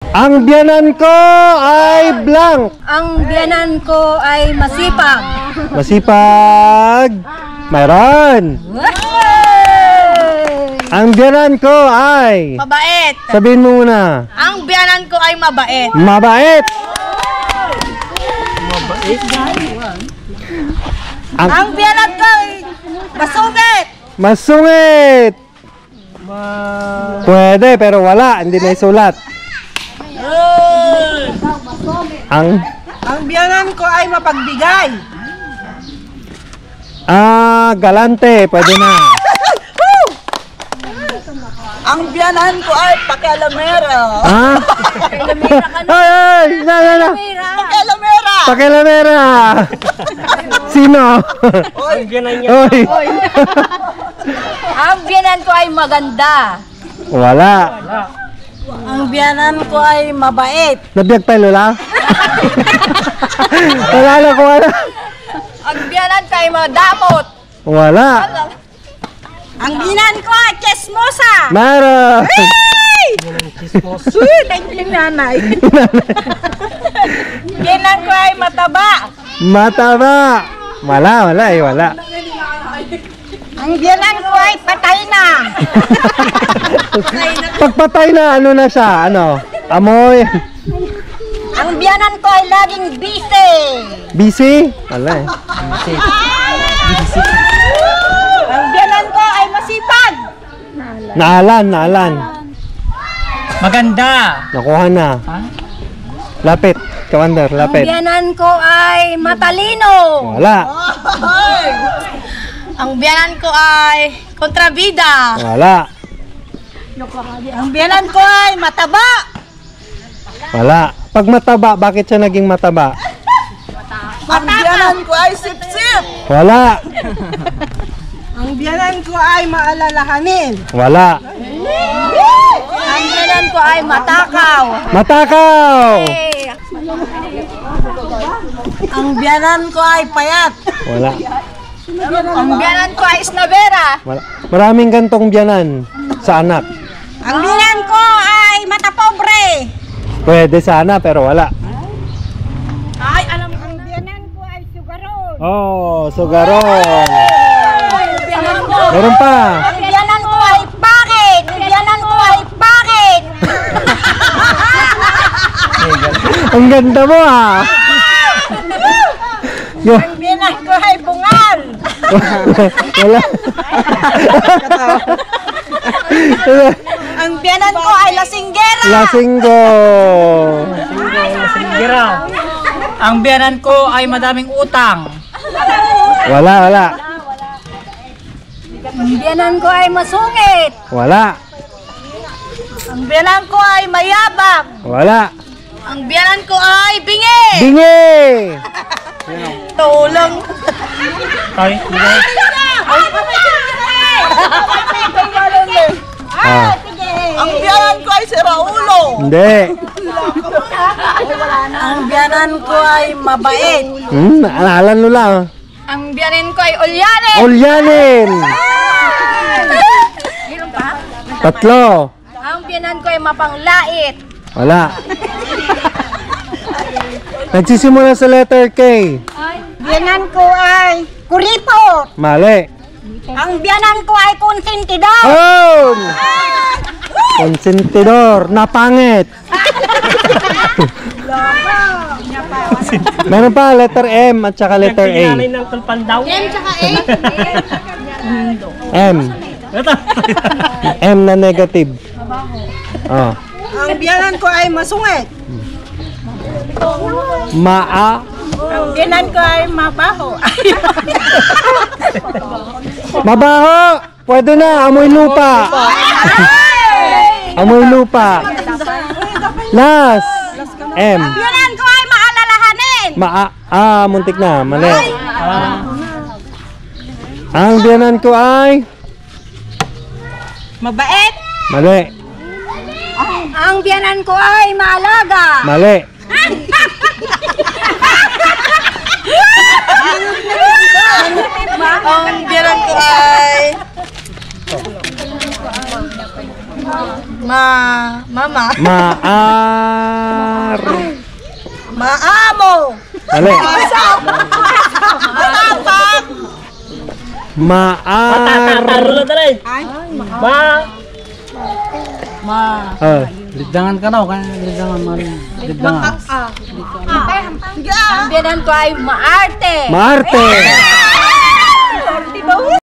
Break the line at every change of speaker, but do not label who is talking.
Ang biyanan ko ay blank.
Ang biyanan ko ay masipag.
Masipag. Mayroon. Ang biyanan ko ay
Mabait.
sabihin mo muna.
Ang biyanan ko ay mabait.
Mabait.
Ang biyanan ko ay masungit.
Masungit. Pwede pero wala, hindi na isulat. Ang
biyanan ko ay mapagbigay.
galante, pwede na.
Ang biyanan ko ay pakialamera.
Ay, na.
Pakialamera.
Pakialamera. Sino?
Oy.
Oy.
Ang biyanan ko ay maganda.
Wala.
Ang biyanan ko ay mabait.
Nabiyag tayo, Lola? Wala na kung ano.
Ang biyanan ko ay madamot.
Wala.
Ang biyanan ko ay chismosa.
Meron.
Sweet, ay yung nanay. Biyanan ko ay mataba.
Mataba. Wala.
Ang biyanan ko ay patay na.
Pagpatay na, ano na siya? Ano? Amoy.
Ang biyanan ko ay laging busy.
Busy? Wala eh.
Ang biyanan ko ay masipag.
Naalan.
Maganda.
Nakuha na. Lapit. Kawander,
Ang
lapit.
biyanan ko ay matalino.
Wala.
Ang biyanan ko ay kontrabida.
Wala.
Ang biyanan ko ay mataba.
Wala. Pag mataba, bakit siya naging mataba?
Ang biyanan ko ay sip-sip.
Wala.
Ang biyanan ko ay maalalahanin.
Wala.
Ang biyanan ko ay matakaw.
Matakaw.
Ang biyanan ko ay payat.
Wala.
Ang biyanan ko ay snabera.
Wala. Maraming gantong biyanan sa anak.
Ang biyanan ko ay matapobre.
Pwede sana pero wala.
Ay, alam ko. Ang biyanan ko ay sugaron.
Oh, sugaron.
Ang biyanan ko.
Meron pa.
Ang biyanan ko ay bakit. Ang biyanan ko ay bakit.
Ang ganda mo ah.
Ang biyanan ko ay bungal.
Wala.
Ang biyanan ko ay lasinggera.
Lasinggo.
Gira. Ang biyanan ko ay madaming utang.
Wala.
Ang biyanan ko ay masungit.
Wala.
Ang biyanan ko ay mayabang.
Wala.
Ang biyanan ko ay bingi.
Bingi.
Tulong.
Tay,
Ah,
Ang biyanan ko ay siraulo.
hindi.
Ang biyanan ko ay mabait.
Naalala mo lang.
Ang biyanan ko ay ulyanin.
Ulyanin.
Meron pa?
Tatlo.
Ang biyanan ko ay mapanglait.
Wala. Nagsisimula sa letter K.
Biyanan ko ay kuripot.
Mali.
Ang biyanan ko ay konsentidor.
Oh! Konsentidor. Napangit. Meron pa letter M at saka letter A.
ng tulpandaw.
M tsaka A.
M. M na negative. Oh.
Ang biyanan ko ay masungit.
Maa.
Ang biyanan ko ay mabaho.
Mabaho. Pwede na. Amoy lupa. Amoy lupa. Last. M.
Biyanan ko ay maalalahanin.
Muntik na. Mali. Ang biyanan ko ay
Mabait.
mali.
Ang biyanan ko ay maalaga.
Mali.
Ang biyanan ko ay mama.
Maa. Dali.
Matapang.
Taro dali.
Lidangan ka na, kan lidangan man. Lidangan.
Ang biyanan ko ay maarte.
Maarte.